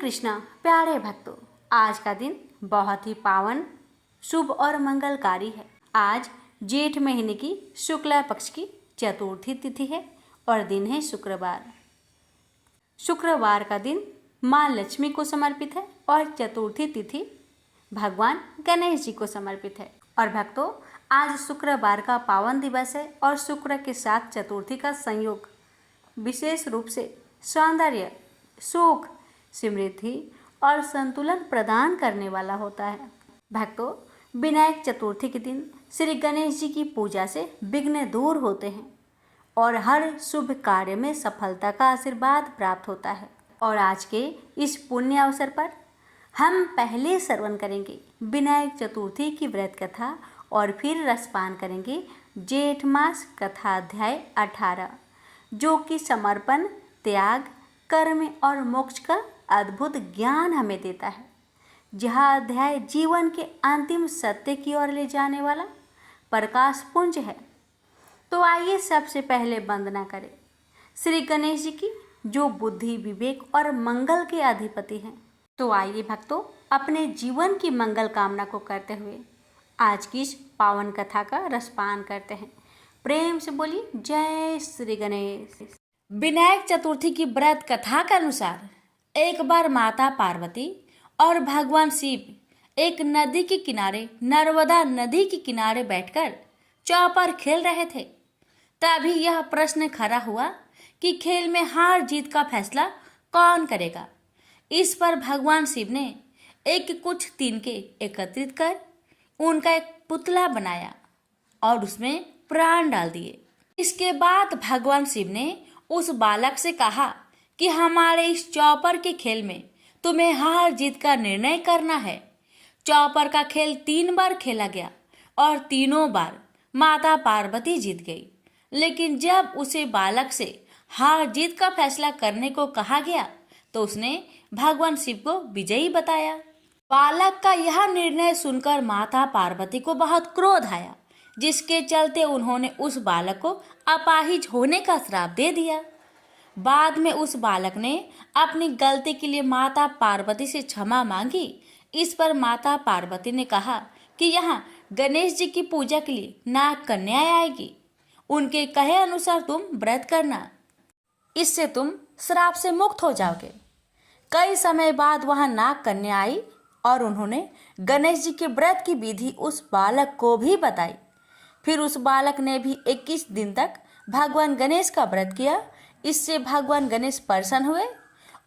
कृष्णा प्यारे भक्तों, आज का दिन बहुत ही पावन, शुभ और मंगलकारी है। आज जेठ महीने की शुक्ला पक्ष की चतुर्थी तिथि है और दिन है शुक्रवार। शुक्रवार का दिन माँ लक्ष्मी को समर्पित है और चतुर्थी तिथि भगवान गणेश जी को समर्पित है। और भक्तों, आज शुक्रवार का पावन दिवस है और शुक्र के साथ चतुर्थी का संयोग विशेष रूप से सौंदर्य, सुख, समृद्धि और संतुलन प्रदान करने वाला होता है। भक्तों, विनायक चतुर्थी के दिन श्री गणेश जी की पूजा से विघ्न दूर होते हैं और हर शुभ कार्य में सफलता का आशीर्वाद प्राप्त होता है। और आज के इस पुण्य अवसर पर हम पहले श्रवण करेंगे विनायक चतुर्थी की व्रत कथा और फिर रसपान करेंगे जेठ मास कथा अध्याय 18, जो कि समर्पण, त्याग, कर्म और मोक्ष का अद्भुत ज्ञान हमें देता है। यह अध्याय जीवन के अंतिम सत्य की ओर ले जाने वाला प्रकाश पुंज है। तो आइए सबसे पहले वंदना करें श्री गणेश जी की, जो बुद्धि, विवेक और मंगल के अधिपति हैं। तो आइए भक्तों, अपने जीवन की मंगल कामना को करते हुए आज की इस पावन कथा का रसपान करते हैं। प्रेम से बोलिए जय श्री गणेश। विनायक चतुर्थी की व्रत कथा के अनुसार एक बार माता पार्वती और भगवान शिव एक नदी के किनारे, नर्मदा नदी के किनारे बैठकर चौपर खेल रहे थे। तभी यह प्रश्न खड़ा हुआ कि खेल में हार जीत का फैसला कौन करेगा। इस पर भगवान शिव ने एक कुछ तिनके एकत्रित कर उनका एक पुतला बनाया और उसमें प्राण डाल दिए। इसके बाद भगवान शिव ने उस बालक से कहा कि हमारे इस चौपर के खेल में तुम्हें हार जीत का निर्णय करना है। चौपर का खेल 3 बार खेला गया और तीनों बार माता पार्वती जीत गई। लेकिन जब उसे बालक से हार जीत का फैसला करने को कहा गया तो उसने भगवान शिव को विजयी बताया। बालक का यह निर्णय सुनकर माता पार्वती को बहुत क्रोध आया, जिसके चलते उन्होंने उस बालक को अपाहिज होने का श्राप दे दिया। बाद में उस बालक ने अपनी गलती के लिए माता पार्वती से क्षमा मांगी। इस पर माता पार्वती ने कहा कि यहाँ गणेश जी की पूजा के लिए नाग कन्या आएगी, उनके कहे अनुसार तुम व्रत करना, इससे तुम श्राप से मुक्त हो जाओगे। कई समय बाद वहां नाग कन्या आई और उन्होंने गणेश जी के व्रत की विधि उस बालक को भी बताई। फिर उस बालक ने भी 21 दिन तक भगवान गणेश का व्रत किया। इससे भगवान गणेश प्रसन्न हुए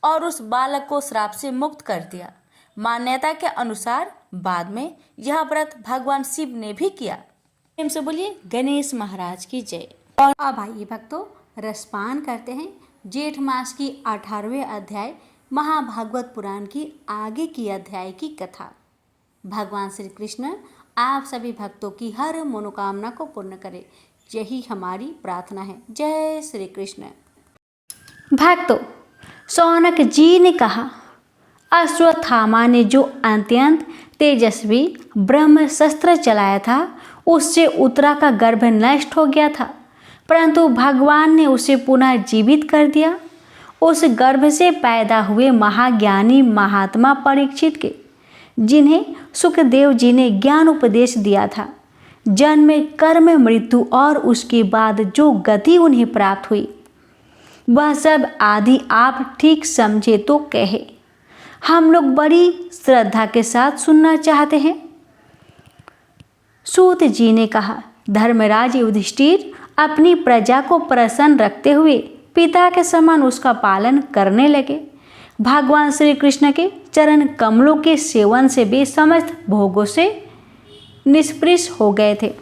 और उस बालक को श्राप से मुक्त कर दिया। मान्यता के अनुसार बाद में यह व्रत भगवान शिव ने भी किया। प्रेम से बोलिए गणेश महाराज की जय। और अब आइए भक्तों, रसपान करते हैं जेठ मास की 18वें अध्याय महाभागवत पुराण की आगे की अध्याय की कथा। भगवान श्री कृष्ण आप सभी भक्तों की हर मनोकामना को पूर्ण करे, यही हमारी प्रार्थना है। जय श्री कृष्ण। भक्तों, शौनक जी ने कहा, अश्वत्थामा ने जो अत्यंत तेजस्वी ब्रह्मशस्त्र चलाया था, उससे उत्तरा का गर्भ नष्ट हो गया था, परंतु भगवान ने उसे पुनः जीवित कर दिया। उस गर्भ से पैदा हुए महाज्ञानी महात्मा परीक्षित के, जिन्हें सुखदेव जी ने ज्ञान उपदेश दिया था, जन्म, कर्म, मृत्यु और उसके बाद जो गति उन्हें प्राप्त हुई, वह सब आदि आप ठीक समझे तो कहे। हम लोग बड़ी श्रद्धा के साथ सुनना चाहते हैं। सूत जी ने कहा, धर्मराज युधिष्ठिर अपनी प्रजा को प्रसन्न रखते हुए पिता के समान उसका पालन करने लगे। भगवान श्री कृष्ण के चरण कमलों के सेवन से वे समस्त भोगों से निष्पृष हो गए थे।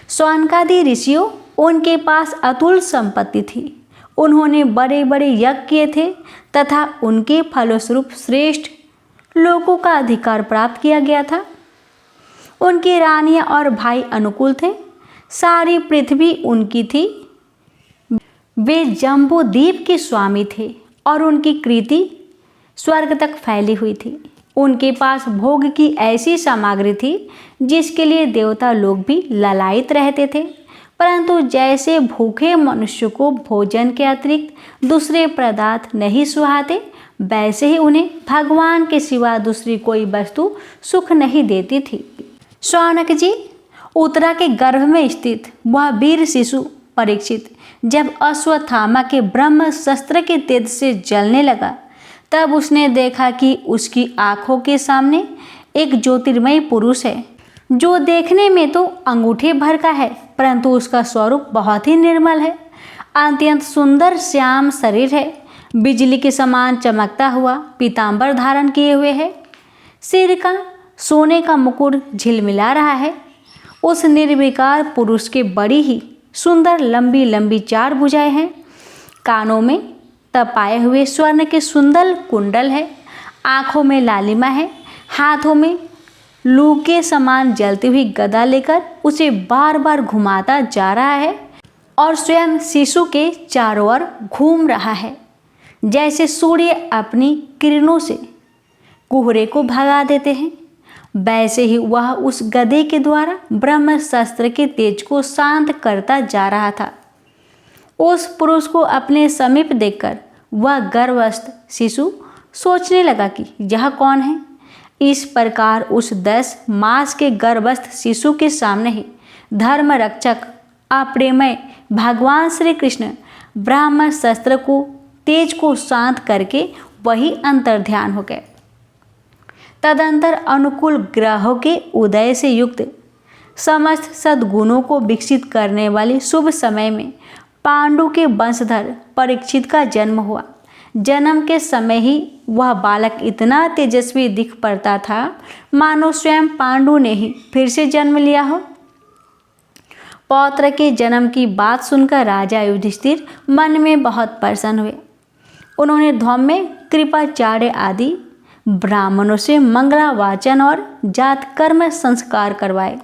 शौनकादि ऋषियों, उनके पास अतुल संपत्ति थी। उन्होंने बड़े बड़े यज्ञ किए थे तथा उनके फलस्वरूप श्रेष्ठ लोगों का अधिकार प्राप्त किया गया था। उनकी रानियां और भाई अनुकूल थे। सारी पृथ्वी उनकी थी। वे जम्बू द्वीप के स्वामी थे और उनकी कृति स्वर्ग तक फैली हुई थी। उनके पास भोग की ऐसी सामग्री थी जिसके लिए देवता लोग भी ललायित रहते थे। परंतु जैसे भूखे मनुष्य को भोजन के अतिरिक्त दूसरे पदार्थ नहीं सुहाते, वैसे ही उन्हें भगवान के सिवा दूसरी कोई वस्तु सुख नहीं देती थी। शौनक जी, उत्तरा के गर्भ में स्थित वह वीर शिशु परीक्षित जब अश्वत्थामा के ब्रह्म शस्त्र के तेज से जलने लगा, तब उसने देखा कि उसकी आंखों के सामने एक ज्योतिर्मय पुरुष है, जो देखने में तो अंगूठे भर का है, परंतु उसका स्वरूप बहुत ही निर्मल है। अत्यंत सुंदर श्याम शरीर है, बिजली के समान चमकता हुआ पीतांबर धारण किए हुए है, सिर का सोने का मुकुट झिलमिला रहा है। उस निर्विकार पुरुष के बड़ी ही सुंदर लंबी लंबी 4 भुजाएं हैं, कानों में तपाए हुए स्वर्ण के सुंदर कुंडल है, आँखों में लालिमा है, हाथों में लू के समान जलती हुई गदा लेकर उसे बार बार घुमाता जा रहा है और स्वयं शिशु के चारों ओर घूम रहा है। जैसे सूर्य अपनी किरणों से कोहरे को भगा देते हैं, वैसे ही वह उस गदे के द्वारा ब्रह्म शस्त्र के तेज को शांत करता जा रहा था। उस पुरुष को अपने समीप देखकर वह गर्भस्थ शिशु सोचने लगा कि यह कौन है। इस प्रकार उस 10 मास के गर्भस्थ शिशु के सामने ही धर्म रक्षक अप्रेमय भगवान श्री कृष्ण ब्रह्म शस्त्र को तेज को शांत करके वही अंतर्ध्यान हो गए। तदंतर अनुकूल ग्रहों के उदय से युक्त समस्त सद्गुणों को विकसित करने वाले शुभ समय में पांडु के वंशधर परीक्षित का जन्म हुआ। जन्म के समय ही वह बालक इतना तेजस्वी दिख पड़ता था, मानो स्वयं पांडु ने ही फिर से जन्म लिया हो। पौत्र के जन्म की बात सुनकर राजा युधिष्ठिर मन में बहुत प्रसन्न हुए। उन्होंने धौम्य, कृपाचार्य आदि ब्राह्मणों से मंगलावाचन और जात कर्म संस्कार करवाए।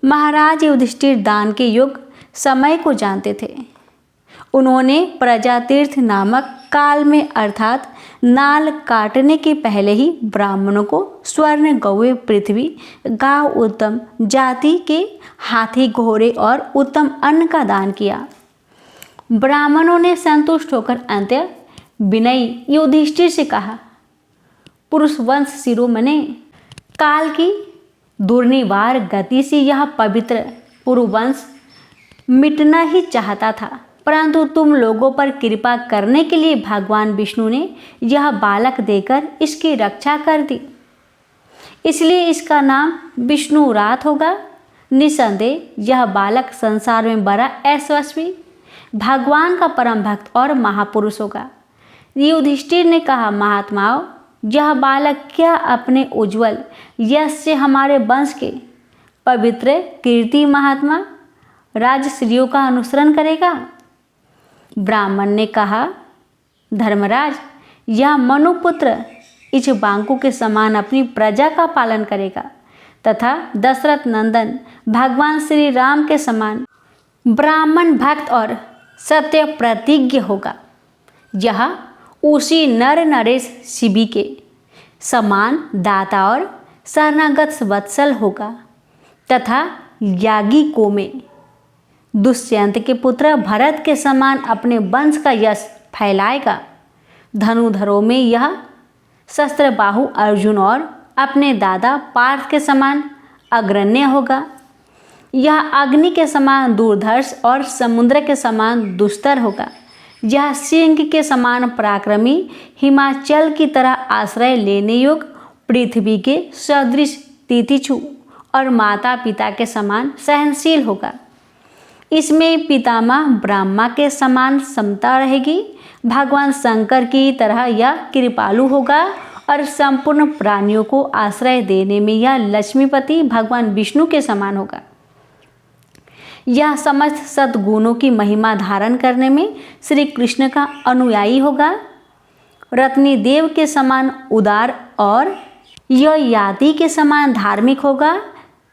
महाराज युधिष्ठिर दान के योग्य समय को जानते थे। उन्होंने प्रजातीर्थ नामक काल में अर्थात नाल काटने के पहले ही ब्राह्मणों को स्वर्ण, गौवे, पृथ्वी, गांव, उत्तम जाति के हाथी, घोड़े और उत्तम अन्न का दान किया। ब्राह्मणों ने संतुष्ट होकर अंत्य विनयी युधिष्ठिर से कहा, पुरुष वंश शिरोमणे, काल की दुर्निवार गति से यह पवित्र पुरुवंश मिटना ही चाहता था, परंतु तुम लोगों पर कृपा करने के लिए भगवान विष्णु ने यह बालक देकर इसकी रक्षा कर दी, इसलिए इसका नाम विष्णुरात होगा। निसंदेह यह बालक संसार में बड़ा यशस्वी भगवान का परम भक्त और महापुरुष होगा। युधिष्ठिर ने कहा, महात्माओं, यह बालक क्या अपने उज्जवल यश से हमारे वंश के पवित्र कीर्ति महात्मा राजश्रियों का अनुसरण करेगा? ब्राह्मण ने कहा, धर्मराज, यह मनुपुत्र इक्ष्वाकु के समान अपनी प्रजा का पालन करेगा तथा दशरथ नंदन भगवान श्री राम के समान ब्राह्मण भक्त और सत्य प्रतिज्ञ होगा। यह उसी नर नरेश शिबी के समान दाता और शरणागत वत्सल होगा तथा याज्ञिकों में दुष्यंत के पुत्र भरत के समान अपने वंश का यश फैलाएगा। धनुधरों में यह शस्त्रबाहु अर्जुन और अपने दादा पार्थ के समान अग्रण्य होगा। यह अग्नि के समान दूरधर्ष और समुद्र के समान दुस्तर होगा। यह सिंह के समान पराक्रमी, हिमाचल की तरह आश्रय लेने योग्य, पृथ्वी के सदृश तितिक्षु और माता पिता के समान सहनशील होगा। इसमें पितामह ब्रह्मा के समान समता रहेगी। भगवान शंकर की तरह यह कृपालु होगा और संपूर्ण प्राणियों को आश्रय देने में यह लक्ष्मीपति भगवान विष्णु के समान होगा। यह समस्त सद्गुणों की महिमा धारण करने में श्री कृष्ण का अनुयायी होगा। रत्नी देव के समान उदार और ययाति के समान धार्मिक होगा।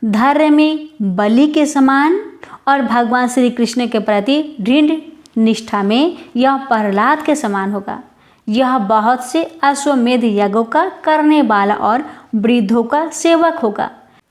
धैर्य में बलि के समान और भगवान श्री कृष्ण के प्रति दृढ़ निष्ठा में यह प्रहलाद के समान होगा। यह बहुत से अश्वमेध यज्ञों का करने वाला और वृद्धों का सेवक होगा।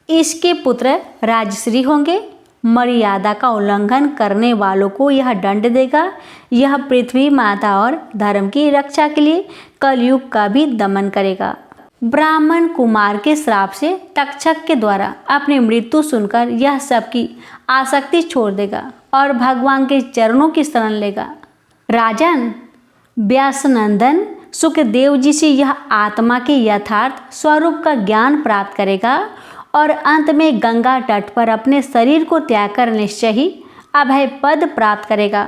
इसके पुत्र राजश्री होंगे। मर्यादा का उल्लंघन करने वालों को यह दंड देगा। यह पृथ्वी माता और धर्म की रक्षा के लिए कलयुग का भी दमन करेगा। ब्राह्मण कुमार के श्राप से तक्षक के द्वारा अपनी मृत्यु सुनकर यह सबकी आसक्ति छोड़ देगा और भगवान के चरणों की शरण लेगा। राजन, व्यासनंदन सुखदेव जी से यह आत्मा के यथार्थ स्वरूप का ज्ञान प्राप्त करेगा और अंत में गंगा तट पर अपने शरीर को त्याग कर निश्चय ही अभय पद प्राप्त करेगा।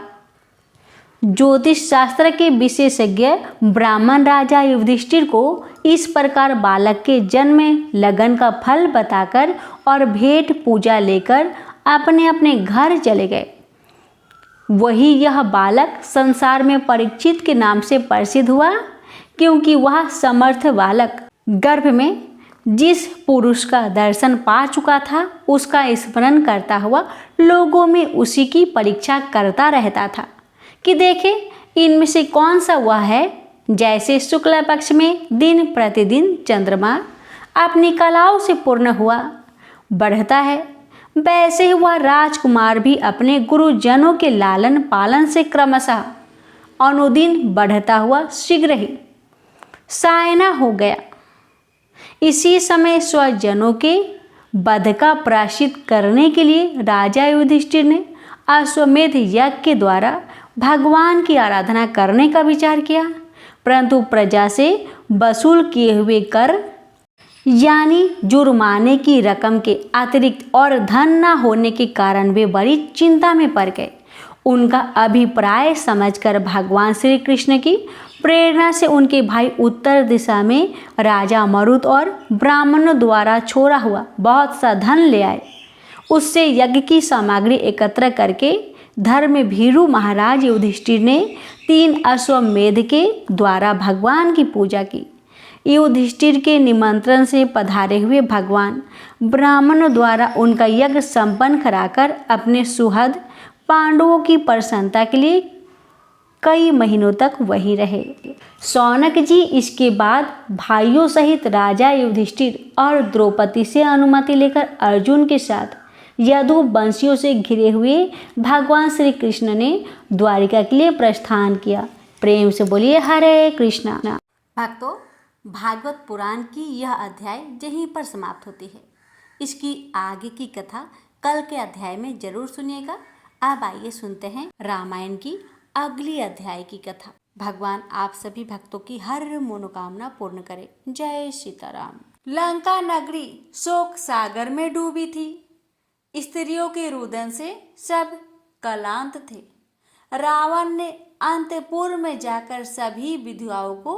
ज्योतिष शास्त्र के विशेषज्ञ ब्राह्मण राजा युधिष्ठिर को इस प्रकार बालक के जन्म में लगन का फल बताकर और भेंट पूजा लेकर अपने अपने घर चले गए। वही यह बालक संसार में परीक्षित के नाम से प्रसिद्ध हुआ, क्योंकि वह समर्थ बालक गर्भ में जिस पुरुष का दर्शन पा चुका था उसका स्मरण करता हुआ लोगों में उसी की परीक्षा करता रहता था कि देखे इनमें से कौन सा वह है। जैसे शुक्ल पक्ष में दिन प्रतिदिन चंद्रमा अपनी कलाओं से पूर्ण हुआ बढ़ता है, वैसे ही वह राजकुमार भी अपने गुरुजनों के लालन पालन से क्रमशः अनुदिन बढ़ता हुआ शीघ्र ही सायना हो गया। इसी समय स्वजनों के वध का प्रायश्चित करने के लिए राजा युधिष्ठिर ने अश्वमेध यज्ञ के द्वारा भगवान की आराधना करने का विचार किया, परंतु प्रजा से वसूल किए हुए कर यानी जुर्माने की रकम के अतिरिक्त और धन न होने के कारण वे बड़ी चिंता में पड़ गए। उनका अभिप्राय समझकर भगवान श्री कृष्ण की प्रेरणा से उनके भाई उत्तर दिशा में राजा मरुत और ब्राह्मणों द्वारा छोड़ा हुआ बहुत सा धन ले आए। उससे यज्ञ की सामग्री एकत्र करके धर्म भीरु महाराज युधिष्ठिर ने 3 अश्वमेध के द्वारा भगवान की पूजा की। युधिष्ठिर के निमंत्रण से पधारे हुए भगवान ब्राह्मणों द्वारा उनका यज्ञ संपन्न कराकर अपने सुहृद पांडवों की प्रसन्नता के लिए कई महीनों तक वहीं रहे। शौनक जी इसके बाद भाइयों सहित राजा युधिष्ठिर और द्रौपदी से अनुमति लेकर अर्जुन के साथ यदु वंशियों से घिरे हुए भगवान श्री कृष्ण ने द्वारिका के लिए प्रस्थान किया। प्रेम से बोलिए हरे कृष्णा। भक्तों, भागवत पुराण की यह अध्याय यहीं पर समाप्त होती है। इसकी आगे की कथा कल के अध्याय में जरूर सुनिएगा। अब आइए सुनते हैं रामायण की अगली अध्याय की कथा। भगवान आप सभी भक्तों की हर मनोकामना पूर्ण करे। जय सीताराम। लंका नगरी शोक सागर में डूबी थी। स्त्रियों के रुदन से सब क्लांत थे। रावण ने अंतपुर में जाकर सभी विधवाओं को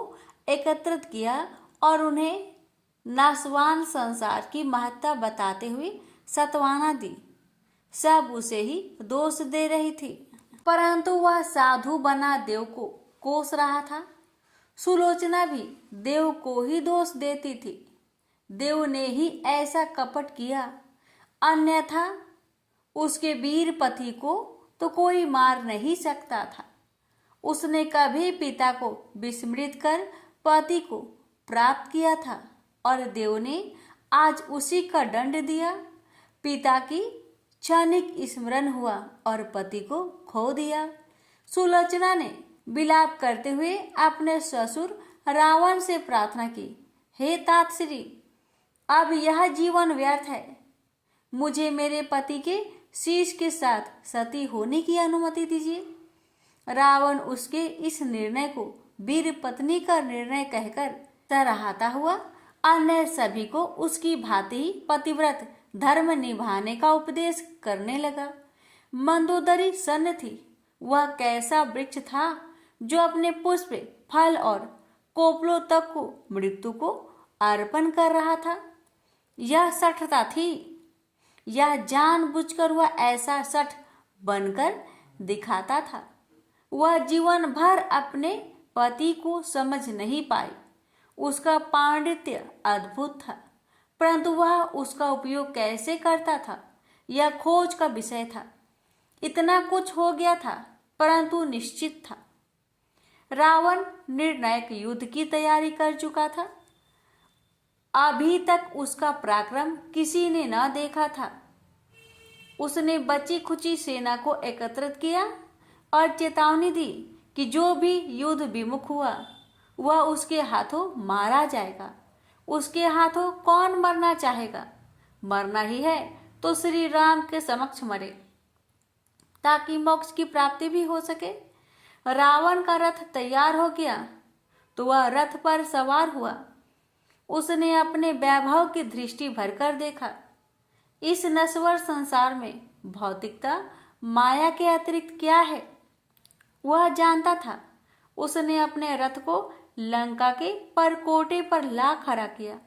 एकत्रित किया और उन्हें नाशवान संसार की महत्ता बताते हुए सत्वाना दी। सब उसे ही दोष दे रही थी, परंतु वह साधु बना देव को कोस रहा था। सुलोचना भी देव को ही दोष देती थी। देव ने ही ऐसा कपट किया, अन्यथा उसके वीर पति को तो कोई मार नहीं सकता था। उसने कभी पिता को विस्मृत कर पति को प्राप्त किया था और देव ने आज उसी का दंड दिया। पिता की क्षणिक स्मरण हुआ और पति को खो दिया। सुलोचना ने विलाप करते हुए अपने ससुर रावण से प्रार्थना की, हे तातश्री, अब यह जीवन व्यर्थ है। मुझे मेरे पति के शीश के साथ सती होने की अनुमति दीजिए। रावण उसके इस निर्णय को वीर पत्नी का निर्णय कहकर सराहता हुआ अन्य सभी को उसकी भांति ही पतिव्रत धर्म निभाने का उपदेश करने लगा। मंदोदरी सन्न थी। वह कैसा वृक्ष था जो अपने पुष्प, फल और कोपलों तक को मृत्यु को अर्पण कर रहा था। यह सठता थी। यह जानबूझकर वह ऐसा सठ बनकर दिखाता था। वह जीवन भर अपने पति को समझ नहीं पाई। उसका पांडित्य अद्भुत था, परंतु वह उसका उपयोग कैसे करता था यह खोज का विषय था। इतना कुछ हो गया था, परंतु निश्चित था रावण निर्णायक युद्ध की तैयारी कर चुका था। अभी तक उसका पराक्रम किसी ने न देखा था। उसने बची खुची सेना को एकत्रित किया और चेतावनी दी कि जो भी युद्ध विमुख हुआ वह उसके हाथों मारा जाएगा। उसके हाथों कौन मरना चाहेगा? मरना ही है तो श्री राम के समक्ष मरे, ताकि मोक्ष की प्राप्ति भी हो सके। रावण का रथ तैयार हो गया तो वह रथ पर सवार हुआ। उसने अपने वैभव की दृष्टि भरकर देखा। इस नश्वर संसार में भौतिकता माया के अतिरिक्त क्या है वह जानता था। उसने अपने रथ को लंका के परकोटे पर ला खड़ा किया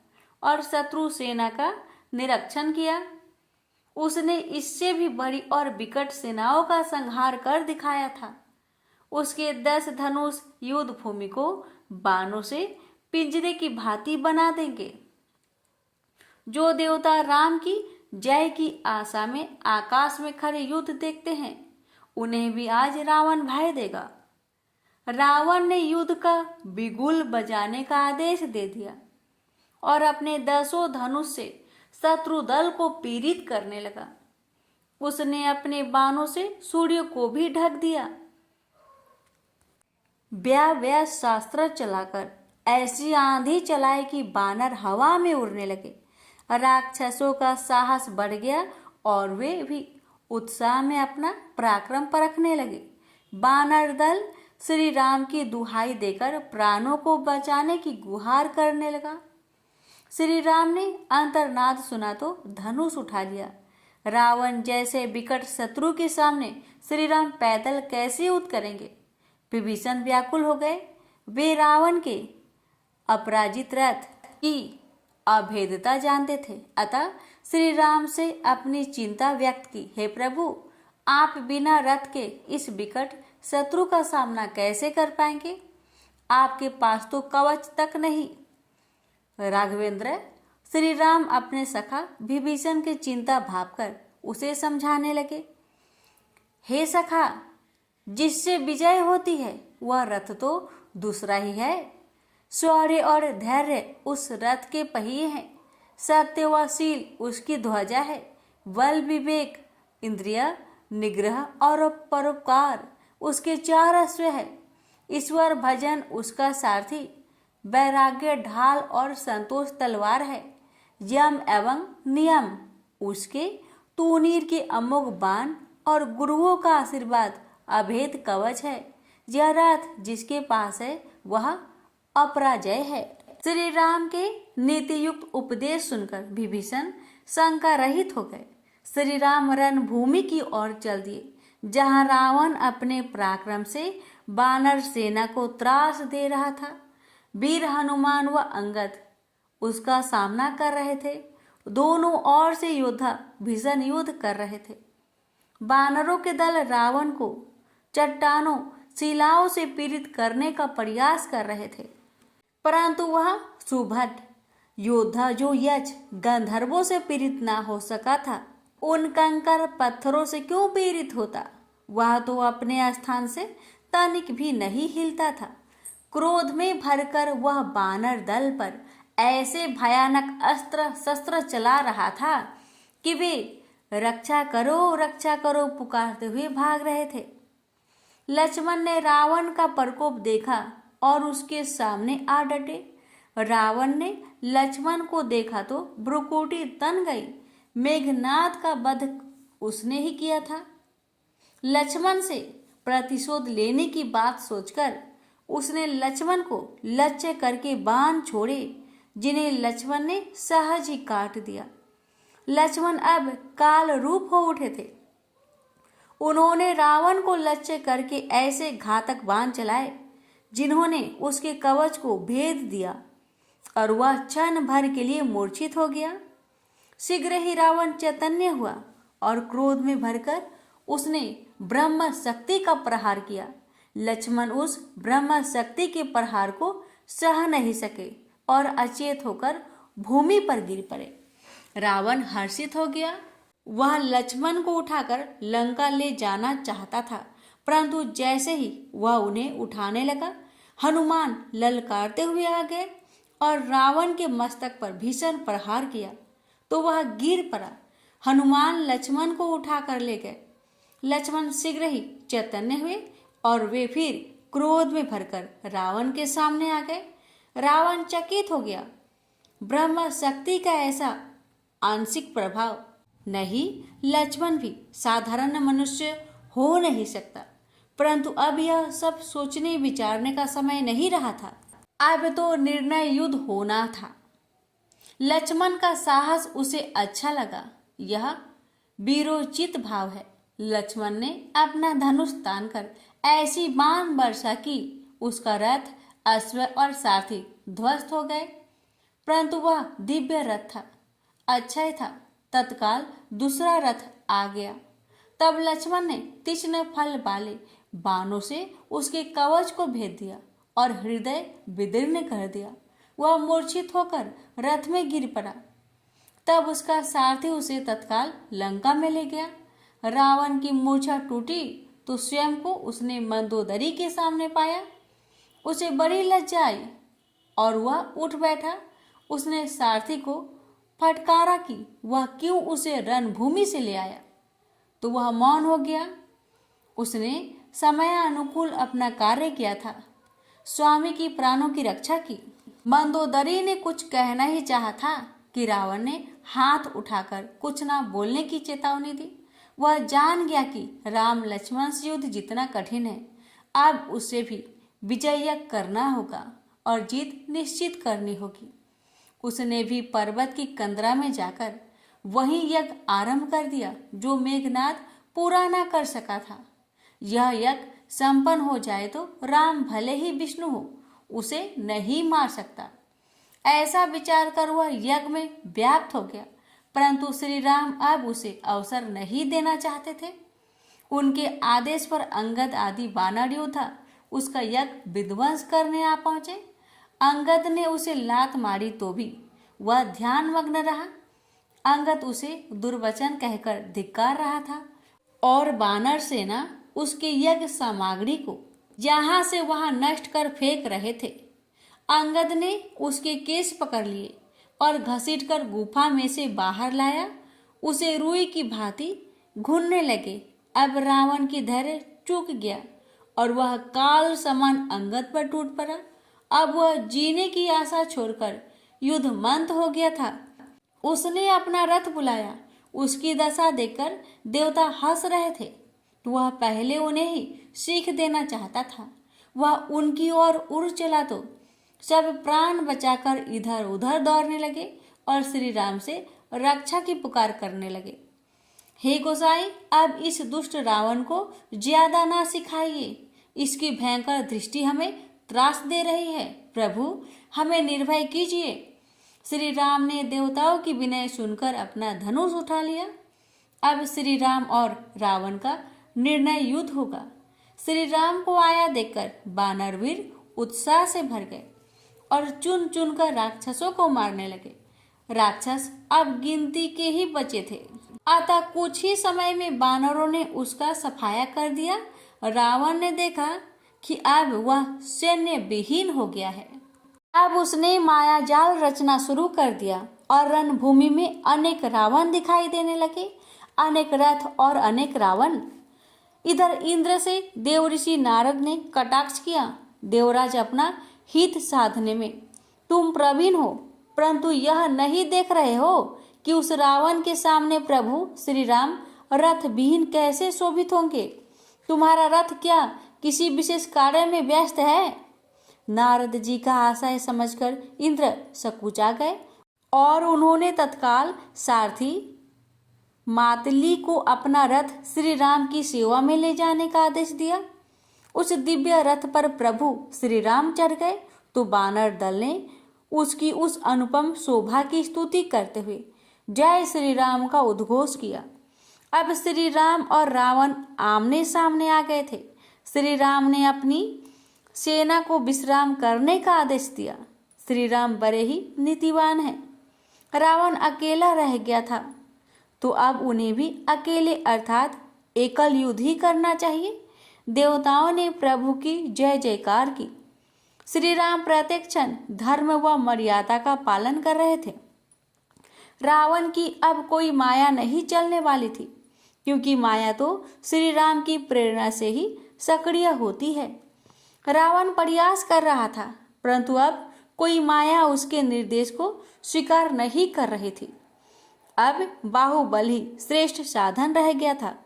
और शत्रु सेना का निरीक्षण किया। उसने इससे भी बड़ी और विकट सेनाओं का संहार कर दिखाया था। उसके 10 धनुष युद्ध भूमि को बाणों से पिंजरे की भांति बना देंगे। जो देवता राम की जय की आशा में आकाश में खड़े युद्ध देखते हैं उन्हें भी आज रावण भय देगा। रावण ने युद्ध का बिगुल बजाने का आदेश दे दिया और अपने 10 धनुष से शत्रु दल को पीड़ित करने लगा। उसने अपने बाणों से सूर्य को भी ढक दिया। व्या शास्त्र चलाकर ऐसी आंधी चलाई कि बानर हवा में उड़ने लगे। राक्षसों का साहस बढ़ गया और वे भी उत्साह में अपना पराक्रम परखने लगे। बानर दल श्री राम की दुहाई देकर प्राणों को बचाने की गुहार करने लगा। श्री राम ने अंतर्नाद सुना तो धनुष उठा लिया। रावण जैसे विकट शत्रु के सामने श्री राम पैदल कैसे युद्ध करेंगे? विभीषण व्याकुल हो गए। वे रावण के अपराजित रथ की अभेदता जानते थे, अतः श्री राम से अपनी चिंता व्यक्त की। हे प्रभु, आप बिना रथ के इस विकट शत्रु का सामना कैसे कर पाएंगे? आपके पास तो कवच तक नहीं। राघवेंद्र, श्री राम अपने सखा विभीषण की चिंता भांपकर उसे समझाने लगे। हे सखा, जिससे विजय होती है वह रथ तो दूसरा ही है। शौर्य और धैर्य उस रथ के पहिए हैं, सत्य व शील उसकी ध्वजा है, बल विवेक इंद्रिय निग्रह और परोपकार उसके 4 अश्व है, ईश्वर भजन उसका सारथी, वैराग्य ढाल और संतोष तलवार है, यम एवं नियम उसके तूनीर के अमोघ बाण और गुरुओं का आशीर्वाद अभेद कवच है। यह रथ जिसके पास है वह अपराजय है। श्री राम के नीति युक्त उपदेश सुनकर विभीषण शंका रहित हो गए। श्री राम रणभूमि की ओर चल दिए, जहां रावण अपने पराक्रम से बानर सेना को त्रास दे रहा था। वीर हनुमान व अंगद उसका सामना कर रहे थे। दोनों ओर से योद्धा भीषण युद्ध कर रहे थे। बानरों के दल रावण को चट्टानों शिलाओं से पीड़ित करने का प्रयास कर रहे थे, परंतु वह सुभट योद्धा जो यक्ष गंधर्वों से पीड़ित ना हो सका था, उन कंकर पत्थरों से क्यों पीड़ित होता? वह तो अपने स्थान से तनिक भी नहीं हिलता था। क्रोध में भरकर वह बानर दल पर ऐसे भयानक अस्त्र शस्त्र चला रहा था कि वे रक्षा करो पुकारते हुए भाग रहे थे। लक्ष्मण ने रावण का प्रकोप देखा और उसके सामने आ डटे। रावण ने लक्ष्मण को देखा तो भ्रुकुटी तन गई। मेघनाद का वध उसने ही किया था। लक्ष्मण से प्रतिशोध लेने की बात सोचकर उसने लक्ष्मण को लक्ष्य करके बाण छोड़े, जिन्हें लक्ष्मण ने सहज ही काट दिया। लक्ष्मण अब काल रूप हो उठे थे। उन्होंने रावण को लक्ष्य करके ऐसे घातक बाण चलाए जिन्होंने उसके कवच को भेद दिया और वह क्षण भर के लिए मूर्छित हो गया। शीघ्र ही रावण चैतन्य हुआ और क्रोध में भरकर उसने ब्रह्म शक्ति का प्रहार किया। लक्ष्मण उस ब्रह्म शक्ति के प्रहार को सह नहीं सके और अचेत होकर भूमि पर गिर पड़े। रावण हर्षित हो गया। वह लक्ष्मण को उठाकर लंका ले जाना चाहता था, परंतु जैसे ही वह उन्हें उठाने लगा, हनुमान ललकारते हुए आ गए और रावण के मस्तक पर भीषण प्रहार किया तो वह गिर पड़ा। हनुमान लक्ष्मण को उठाकर ले गए। लक्ष्मण शीघ्र ही चैतन्य हुए और वे फिर क्रोध में भरकर रावण के सामने आ गए। रावण चकित हो गया। ब्रह्म शक्ति का ऐसा आंशिक प्रभाव, नहीं, लक्ष्मण भी साधारण मनुष्य हो नहीं सकता। परंतु अब यह सब सोचने विचारने का समय नहीं रहा था। अब तो निर्णय युद्ध होना था। लक्ष्मण का साहस उसे अच्छा लगा। यह वीरोचित भाव है। लक्ष्मण ने अपना धनुष तान कर ऐसी बाण वर्षा की, उसका रथ, अश्व और सारथी ध्वस्त हो गए। परंतु वह दिव्य रथ था, अक्षय था। तत्काल दूसरा रथ आ गया। तब लक्ष्मण ने तीक्ष्ण फल वाले बाणों से उसके कवच को भेद दिया और हृदय विदीर्ण कर दिया। वह मूर्छित होकर रथ में गिर पड़ा। तब उसका सारथी उसे तत्काल लंका में ले गया। रावण की मूर्छा टूटी तो स्वयं को उसने मंदोदरी के सामने पाया। उसे बड़ी लज्जा आई और वह उठ बैठा। उसने सारथी को फटकारा कि वह क्यों उसे रणभूमि से ले आया, तो वह मौन हो गया। उसने समयानुकूल अपना कार्य किया था, स्वामी की प्राणों की रक्षा की। मंदोदरी ने कुछ कहना ही चाहा था कि रावण ने हाथ उठाकर कुछ ना बोलने की चेतावनी दी। वह जान गया कि राम लक्ष्मण से युद्ध जितना कठिन है, अब उसे भी विजय करना होगा और जीत निश्चित करनी होगी। उसने भी पर्वत की कंदरा में जाकर वही यज्ञ आरंभ कर दिया जो मेघनाद पूरा न कर सका था। यह यज्ञ संपन्न हो जाए तो राम भले ही विष्णु हो, उसे नहीं मार सकता। ऐसा विचार कर वह यज्ञ में व्याप्त हो गया। परंतु श्री राम अब उसे अवसर नहीं देना चाहते थे। उनके आदेश पर अंगद आदि वानर योद्धा उसका यज्ञ विध्वंस करने आ पहुंचे। अंगद ने उसे लात मारी तो भी वह ध्यानमग्न रहा। अंगद उसे दुर्वचन कहकर धिक्कार रहा था और वानर सेना उसके यज्ञ सामग्री को जहां से वहां नष्ट कर फेंक रहे थे। अंगद ने उसके केस पकड़ लिए और घसीटकर गुफा में से बाहर लाया। उसे रुई की भांति घूरने लगे। अब रावण की धैर्य चूक गया और वह काल समान अंगद पर टूट पड़ा। अब वह जीने की आशा छोड़कर युद्ध मंत हो गया था। उसने अपना रथ बुलाया। उसकी दशा देखकर देवता हंस रहे थे। वह पहले उन्हें ही सीख देना चाहता था। वह उनकी ओर उड़ चला तो सब प्राण बचाकर इधर उधर दौड़ने लगे और श्री राम से रक्षा की पुकार करने लगे। हे गोसाई, अब इस दुष्ट रावण को ज्यादा ना सिखाइए। इसकी भयंकर दृष्टि हमें त्रास दे रही है। प्रभु, हमें निर्भय कीजिए। श्री राम ने देवताओं की विनय सुनकर अपना धनुष उठा लिया। अब श्री राम और रावण का निर्णय युद्ध होगा। श्री राम को आया देखकर वानरवीर उत्साह से भर गए और चुन चुन कर राक्षसों को मारने लगे। राक्षस अब गिनती के ही बचे थे। अतः कुछ ही समय में वानरों ने उसका सफाया कर दिया। रावण ने देखा कि अब वह सैन्य विहीन हो गया है। अब उसने माया जाल रचना शुरू कर दिया और रणभूमि में अनेक रावण दिखाई देने लगे, अनेक रथ और अनेक रावण। इधर इंद्र से देव ऋषि नारद ने कटाक्ष किया। देवराज, अपना हित साधने में तुम प्रवीण हो, परंतु यह नहीं देख रहे हो कि उस रावण के सामने प्रभु श्री राम रथ विहीन कैसे शोभित होंगे। तुम्हारा रथ क्या किसी विशेष कार्य में व्यस्त है? नारद जी का आशय समझकर इंद्र सकुचा गए और उन्होंने तत्काल सारथी मातली को अपना रथ श्री राम की सेवा में ले जाने का आदेश दिया। उस दिव्य रथ पर प्रभु श्री राम चढ़ गए तो वानर दल ने उसकी उस अनुपम शोभा की स्तुति करते हुए जय श्री राम का उद्घोष किया। अब श्री राम और रावण आमने सामने आ गए थे। श्री राम ने अपनी सेना को विश्राम करने का आदेश दिया। श्री राम बड़े ही नीतिवान हैं। रावण अकेला रह गया था तो अब उन्हें भी अकेले अर्थात एकल युद्ध ही करना चाहिए। देवताओं ने प्रभु की जय जयकार की। श्री राम प्रत्येक क्षण धर्म व मर्यादा का पालन कर रहे थे। रावण की अब कोई माया नहीं चलने वाली थी, क्योंकि माया तो श्री राम की प्रेरणा से ही सक्रिय होती है। रावण प्रयास कर रहा था, परंतु अब कोई माया उसके निर्देश को स्वीकार नहीं कर रही थी। अब बाहुबल ही श्रेष्ठ साधन रह गया था।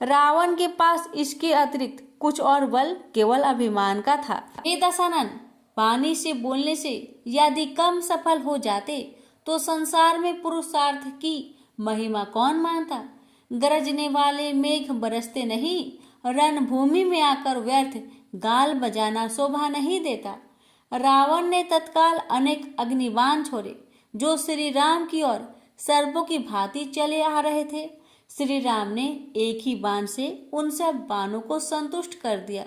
रावण के पास इसके अतिरिक्त कुछ और बल केवल अभिमान का था। हे दशानन, वाणी से बोलने से यदि कम सफल हो जाते तो संसार में पुरुषार्थ की महिमा कौन मानता। गरजने वाले मेघ बरसते नहीं, रणभूमि में आकर व्यर्थ गाल बजाना शोभा नहीं देता। रावण ने तत्काल अनेक अग्निबाण छोड़े, जो श्री राम की ओर सर्पों की भांति चले आ रहे थे। श्री राम ने एक ही बाण से उन सब बाणों को संतुष्ट कर दिया।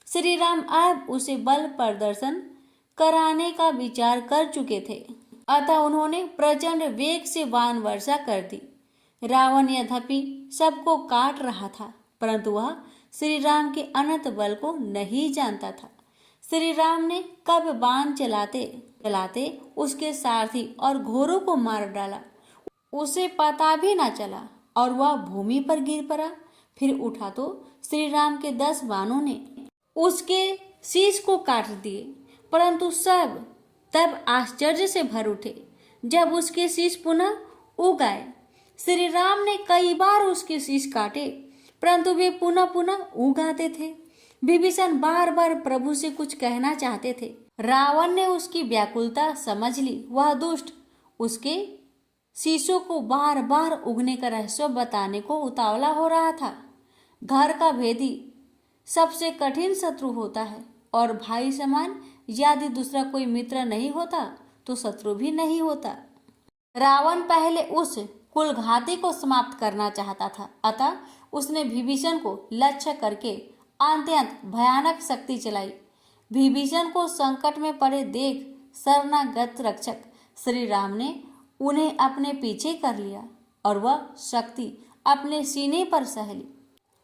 श्री राम अब उसे बल प्रदर्शन कराने का विचार कर चुके थे, अतः उन्होंने प्रचंड वेग से बाण वर्षा कर दी। रावण यद्यपि सबको काट रहा था, परंतु वह श्री राम के अनंत बल को नहीं जानता था। श्री राम ने कब बाण चलाते चलाते उसके सारथी और घोड़ों को मार डाला, उसे पता भी न चला और वह भूमि पर गिर पड़ा। फिर उठा तो श्री राम के 10 बाणों ने उसके शीश को काट दिए, परंतु सब तब आश्चर्य से भर उठे जब उसके शीश पुनः उग आए। श्री राम ने कई बार उसके शीश काटे, परंतु वे पुनः पुनः उग आते थे। विभीषण बार बार प्रभु से कुछ कहना चाहते थे। रावण ने उसकी व्याकुलता समझ ली। वह दुष्ट उसके शीशों को बार बार उगने का रहस्य बताने को उतावला हो रहा था। घर का भेदी सबसे कठिन शत्रु होता है, और भाई समान यदि दूसरा कोई मित्र नहीं होता तो शत्रु भी नहीं होता। रावण पहले उस कुलघाती को समाप्त करना चाहता था, अतः उसने विभीषण को लक्ष्य करके अत्यंत भयानक शक्ति चलाई। विभीषण को संकट में पड़े देख शरणागत रक्षक श्री राम ने उन्हें अपने पीछे कर लिया और वह शक्ति अपने सीने पर सह ली।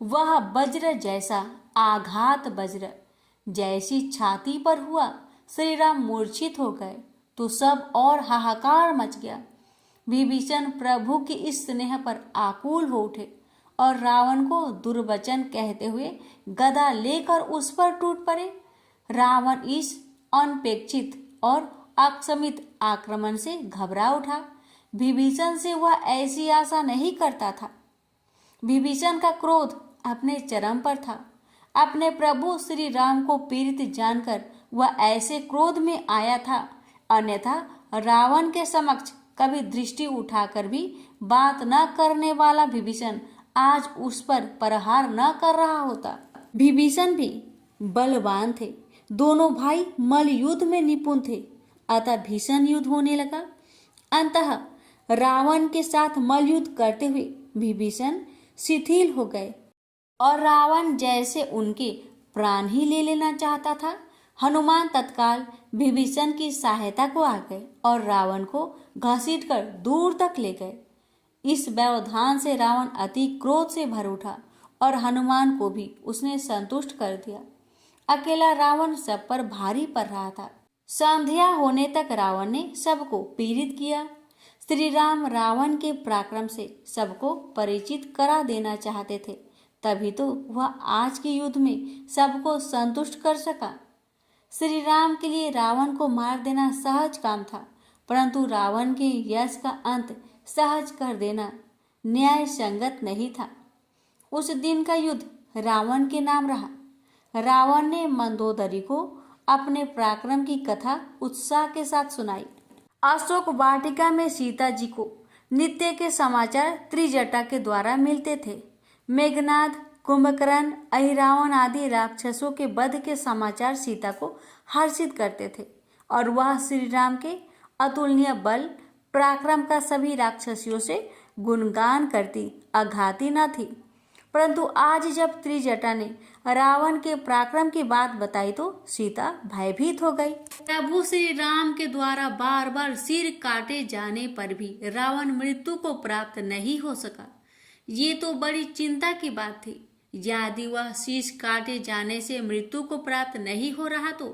वह वज्र जैसा आघात वज्र जैसी छाती पर हुआ। श्री राम मूर्छित हो गए तो सब और हाहाकार मच गया। विभीषण प्रभु की इस स्नेह पर आकुल हो उठे और रावण को दुर्वचन कहते हुए गदा लेकर उस पर टूट पड़े। रावण इस अनपेक्षित और अक्षमित आक्रमण से घबरा उठा। विभीषण से वह ऐसी आशा नहीं करता था। विभीषण का क्रोध अपने चरम पर था। अपने प्रभु श्री राम को पीड़ित जानकर वह ऐसे क्रोध में आया था, अन्यथा रावण के समक्ष कभी दृष्टि उठाकर भी बात न करने वाला विभीषण आज उस पर प्रहार न कर रहा होता। विभीषण भी बलवान थे। दोनों भाई मल्ल युद्ध में निपुण थे, अतः भीषण युद्ध होने लगा। अंततः रावण के साथ मल्ल युद्ध करते हुए विभीषण शिथिल हो गए और रावण जैसे उनके प्राण ही ले लेना चाहता था। हनुमान तत्काल विभीषण की सहायता को आ गए और रावण को घसीटकर दूर तक ले गए। इस व्यवधान से रावण अति क्रोध से भर उठा और हनुमान को भी उसने संतुष्ट कर दिया। अकेला रावण सब पर भारी पड़ रहा था। संध्या होने तक रावण ने सबको पीड़ित किया। श्री राम रावण के पराक्रम से सबको परिचित करा देना चाहते थे, तभी तो वह आज के युद्ध में सबको संतुष्ट कर सका। श्री राम के लिए रावण को मार देना सहज काम था, परंतु रावण के यश का अंत सहज कर देना न्याय संगत नहीं था। उस दिन का युद्ध रावण के नाम रहा। रावण ने मंदोदरी को अपने पराक्रम की कथा उत्साह के साथ सुनाई। अशोक वाटिका में सीता जी को नित्य के समाचार त्रिजटा के द्वारा मिलते थे। मेघनाद, कुंभकर्ण, अहिरावण आदि राक्षसों के वध के समाचार सीता को हर्षित करते थे और वह श्री राम के अतुलनीय बल पराक्रम का सभी राक्षसियों से गुणगान करती अघाती न थी। परंतु आज जब त्रिजटा ने रावण के पराक्रम की बात बताई तो सीता भयभीत हो गई। प्रभु श्री राम के द्वारा बार बार सिर काटे जाने पर भी रावण मृत्यु को प्राप्त नहीं हो सका। ये तो बड़ी चिंता की बात थी। यदि वह शीश काटे जाने से मृत्यु को प्राप्त नहीं हो रहा तो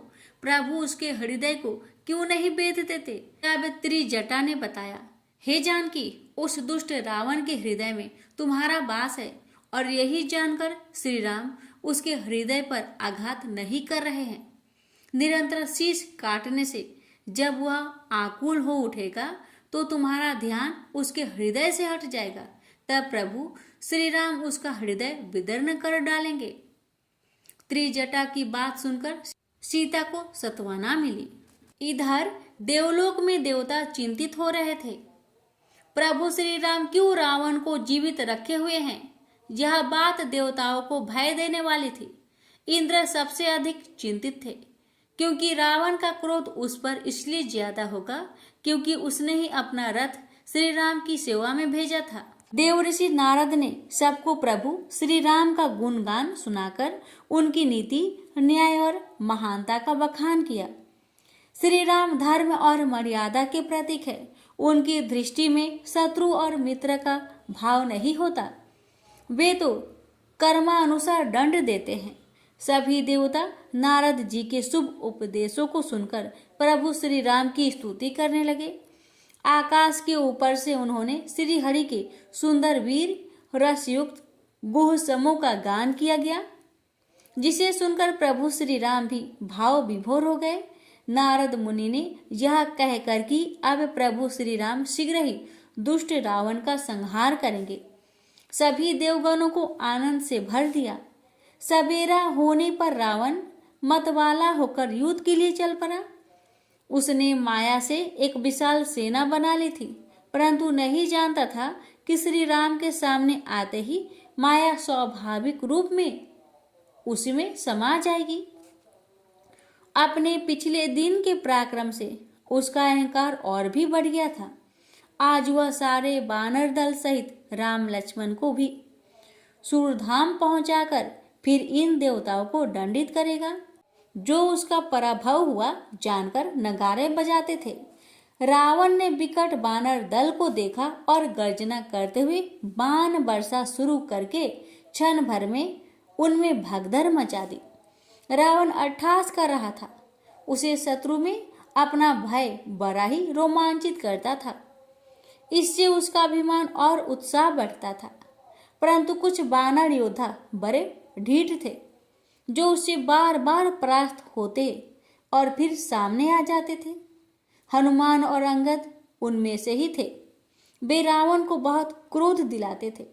प्रभु उसके हृदय को क्यों नहीं बेध देते। तब त्रिजटा ने बताया, हे जानकी, उस दुष्ट रावण के हृदय में तुम्हारा वास है, और यही जानकर श्री राम उसके हृदय पर आघात नहीं कर रहे हैं। निरंतर शीश काटने से जब वह आकुल हो उठेगा तो तुम्हारा ध्यान उसके हृदय से हट जाएगा। तब प्रभु श्री राम उसका हृदय विदीर्ण कर डालेंगे। त्रिजटा की बात सुनकर सीता को सांत्वना मिली। इधर देवलोक में देवता चिंतित हो रहे थे। प्रभु श्री राम क्यों रावण को जीवित रखे हुए हैं? यह बात देवताओं को भय देने वाली थी। इंद्र सबसे अधिक चिंतित थे, क्योंकि रावण का क्रोध उस पर इसलिए ज्यादा होगा क्योंकि उसने ही अपना रथ श्री राम की सेवा में भेजा था। देवऋषि नारद ने सबको प्रभु श्री राम का गुणगान सुनाकर उनकी नीति, न्याय और महानता का बखान किया। श्री राम धर्म और मर्यादा के प्रतीक है। उनकी दृष्टि में शत्रु और मित्र का भाव नहीं होता। वे तो कर्मानुसार दंड देते हैं। सभी देवता नारद जी के शुभ उपदेशों को सुनकर प्रभु श्री राम की स्तुति करने लगे। आकाश के ऊपर से उन्होंने श्री हरि के सुंदर वीर रसयुक्त गुह समूह का गान किया गया, जिसे सुनकर प्रभु श्री राम भी भाव विभोर हो गए। नारद मुनि ने यह कहकर कि अब प्रभु श्री राम शीघ्र ही दुष्ट रावण का संहार करेंगे, सभी देवगणों को आनंद से भर दिया। सवेरा होने पर रावण मतवाला होकर युद्ध के लिए चल पड़ा। उसने माया से एक विशाल सेना बना ली थी, परंतु नहीं जानता था कि श्री राम के सामने आते ही माया स्वाभाविक रूप में उसमें समा जाएगी। अपने पिछले दिन के पराक्रम से उसका अहंकार और भी बढ़ गया था। आज वह सारे वानर दल सहित राम लक्ष्मण को भी सूरधाम पहुंचाकर फिर इन देवताओं को दंडित करेगा, जो उसका पराभव हुआ जानकर नगारे बजाते थे। रावण ने विकट वानर दल को देखा और गर्जना करते हुए बाण वर्षा शुरू करके क्षण भर में उनमें भगदड़ मचा दी। रावण अट्टहास कर रहा था। उसे शत्रु में अपना भय बड़ा ही रोमांचित करता था। इससे उसका अभिमान और उत्साह बढ़ता था। परंतु कुछ वानर योद्धा बड़े ढीठ थे, जो उससे बार बार परास्त होते और फिर सामने आ जाते थे। हनुमान और अंगद उनमें से ही थे। वे रावण को बहुत क्रोध दिलाते थे।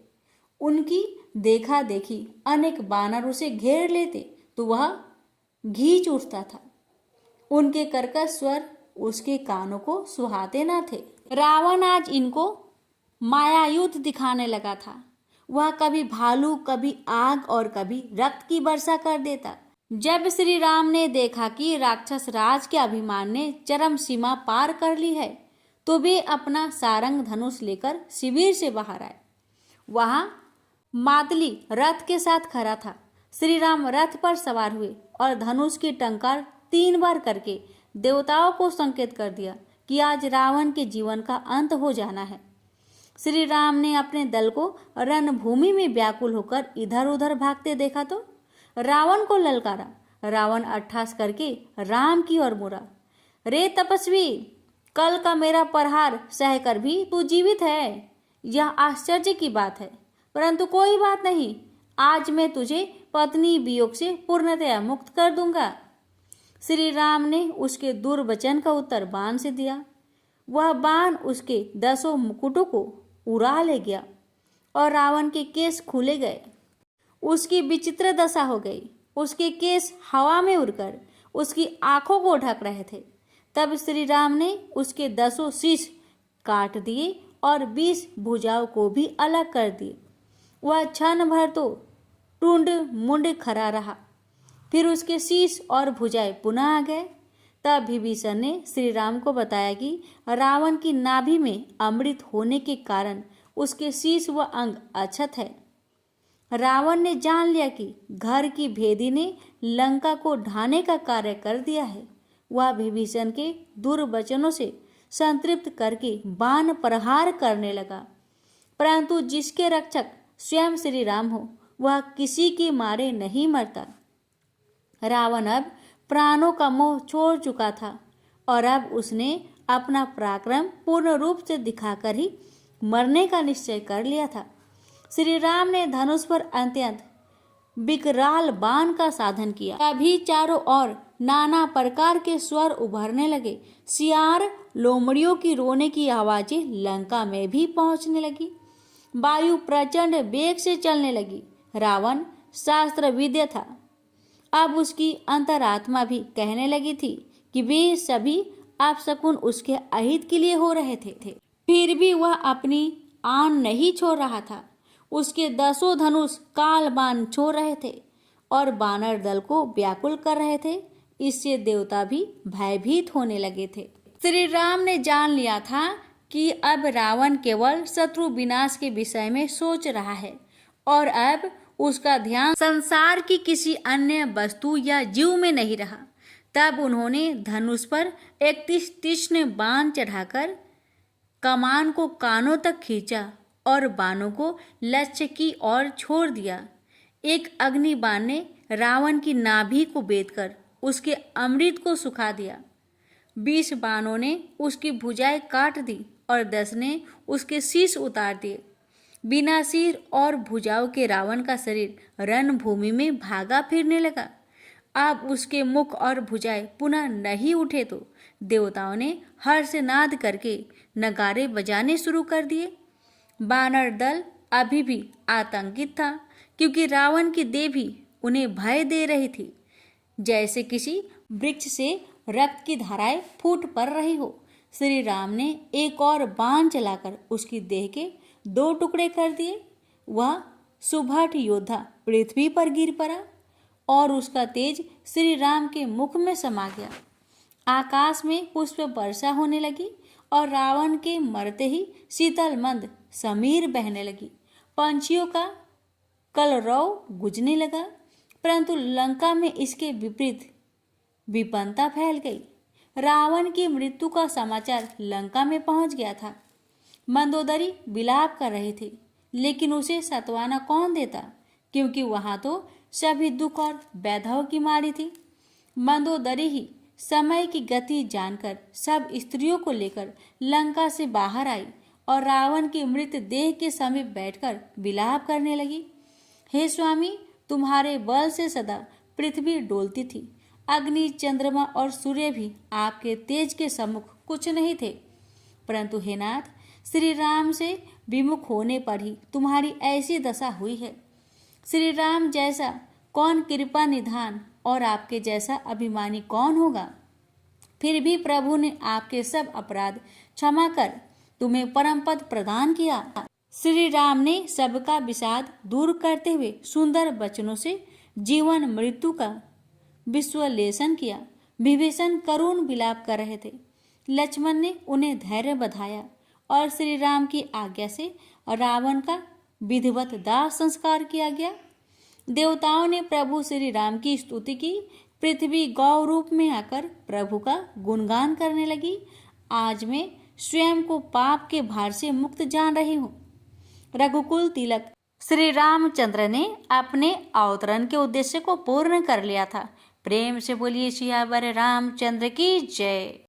उनकी देखा देखी अनेक वानर उसे घेर लेते तो वह घींच उठता था। उनके कर्कश स्वर उसके कानों को सुहाते न थे। रावण आज इनको माया युद्ध दिखाने लगा था। वह कभी भालू, कभी आग और कभी रक्त की वर्षा कर देता। जब श्री राम ने देखा कि राक्षस राज के अभिमान ने चरम सीमा पार कर ली है, तो वे अपना सारंग धनुष लेकर शिविर से बाहर आए। वहां मातली रथ के साथ खड़ा था। श्री राम रथ पर सवार हुए और धनुष की टंकार 3 बार करके देवताओं को संकेत कर दिया कि आज रावण के जीवन का अंत हो जाना है। श्री राम ने अपने दल को रणभूमि में व्याकुल होकर इधर उधर भागते देखा तो रावण को ललकारा। रावण अट्टहास करके राम की ओर मुड़ा। रे तपस्वी, कल का मेरा प्रहार सहकर भी तू जीवित है, यह आश्चर्य की बात है। परंतु कोई बात नहीं, आज मैं तुझे पत्नी वियोग से पूर्णतया मुक्त कर दूंगा। श्री राम ने उसके दुर्वचन का उत्तर बाण से दिया। वह बाण उसके 10 मुकुटों को उड़ा ले गया और रावण के केस खुले गए। उसकी विचित्र दशा हो गई। उसके केस हवा में उड़कर उसकी आंखों को ढक रहे थे। तब श्री राम ने उसके 10 शीश काट दिए और 20 भुजाओं को भी अलग कर दिए। वह क्षण भर तो टुंड मुंड खड़ा रहा, फिर उसके शीश और भुजाएं पुनः आ गए। तब विभीषण ने श्री राम को बताया कि रावण की नाभि में अमृत होने के कारण उसके शीश व अंग अक्षत है। रावण ने जान लिया कि घर की भेदी ने लंका को ढाने का कार्य कर दिया है। वह विभीषण के दुर्वचनों से संतृप्त करके बाण प्रहार करने लगा। परंतु जिसके रक्षक स्वयं श्री राम हो, वह किसी के मारे नहीं मरता। रावण अब प्राणों का मोह छोड़ चुका था और अब उसने अपना पराक्रम पूर्ण रूप से दिखाकर ही मरने का निश्चय कर लिया था। श्री राम ने धनुष पर अत्यंत विकराल बाण का साधन किया। तभी चारों ओर नाना प्रकार के स्वर उभरने लगे। सियार लोमड़ियों की रोने की आवाजें लंका में भी पहुंचने लगी। वायु प्रचंड वेग से चलने लगी। रावण शास्त्र विद्य था। अब उसकी अंतरात्मा भी कहने लगी थी कि वे सभी अपशकुन उसके अहित के लिए हो रहे थे। फिर भी वह अपनी आन नहीं छोड़ रहा था। उसके 10 धनुष काल बाण छोड़ रहे थे और बानर दल को व्याकुल कर रहे थे। इससे देवता भी भयभीत होने लगे थे। श्री राम ने जान लिया था कि अब रावण केवल शत्रु विनाश के विषय में सोच रहा है और अब उसका ध्यान संसार की किसी अन्य वस्तु या जीव में नहीं रहा। तब उन्होंने धनुष पर 31 तीक्ष्ण बाण चढ़ाकर कमान को कानों तक खींचा और बाणों को लक्ष्य की ओर छोड़ दिया। एक अग्नि बाण ने रावण की नाभि को बेधकर उसके अमृत को सुखा दिया। 20 बाणों ने उसकी भुजाएं काट दी और 10 ने उसके शीश उतार दिए। बिना सिर और भुजाओं के रावण का शरीर रणभूमि में भागा फिरने लगा। अब उसके मुख और भुजाएं पुनः नहीं उठे तो देवताओं ने हर्षनाद करके नगारे बजाने शुरू कर दिए। बानर दल अभी भी आतंकित था क्योंकि रावण की देह भी उन्हें भय दे रही थी, जैसे किसी वृक्ष से रक्त की धाराएं फूट पड़ रही हो। श्री राम ने एक और बाण चलाकर उसकी देह के 2 टुकड़े कर दिए। वह सुभट योद्धा पृथ्वी पर गिर पड़ा और उसका तेज श्री राम के मुख में समा गया। आकाश में पुष्प वर्षा होने लगी और रावण के मरते ही शीतल मंद समीर बहने लगी। पंछियों का कलरव गुजने लगा, परंतु लंका में इसके विपरीत विपन्नता फैल गई। रावण की मृत्यु का समाचार लंका में पहुंच गया था। मंदोदरी विलाप कर रही थी, लेकिन उसे सत्वाना कौन देता, क्योंकि वहां तो सभी दुख और वैधव की मारी थी। मंदोदरी ही समय की गति जानकर सब स्त्रियों को लेकर लंका से बाहर आई और रावण की मृत देह के समीप बैठकर विलाप करने लगी। हे स्वामी, तुम्हारे बल से सदा पृथ्वी डोलती थी। अग्नि, चंद्रमा और सूर्य भी आपके तेज के सम्मुख कुछ नहीं थे, परंतु हे नाथ, श्री राम से विमुख होने पर ही तुम्हारी ऐसी दशा हुई है। श्री राम जैसा कौन कृपा निधान और आपके जैसा अभिमानी कौन होगा। फिर भी प्रभु ने आपके सब अपराध क्षमा कर तुम्हें परम पद प्रदान किया। श्री राम ने सबका विषाद दूर करते हुए सुंदर वचनों से जीवन मृत्यु का विश्लेषण किया। विभीषण करुण विलाप कर रहे थे। लक्ष्मण ने उन्हें धैर्य बधाया और श्री राम की आज्ञा से रावण का विधिवत दाह संस्कार किया गया। देवताओं ने प्रभु श्री राम की स्तुति की। पृथ्वी गौ रूप में आकर प्रभु का गुणगान करने लगी। आज मैं स्वयं को पाप के भार से मुक्त जान रही हूँ। रघुकुल तिलक श्री रामचंद्र ने अपने अवतरण के उद्देश्य को पूर्ण कर लिया था। प्रेम से बोलिए सियावर रामचंद्र की जय।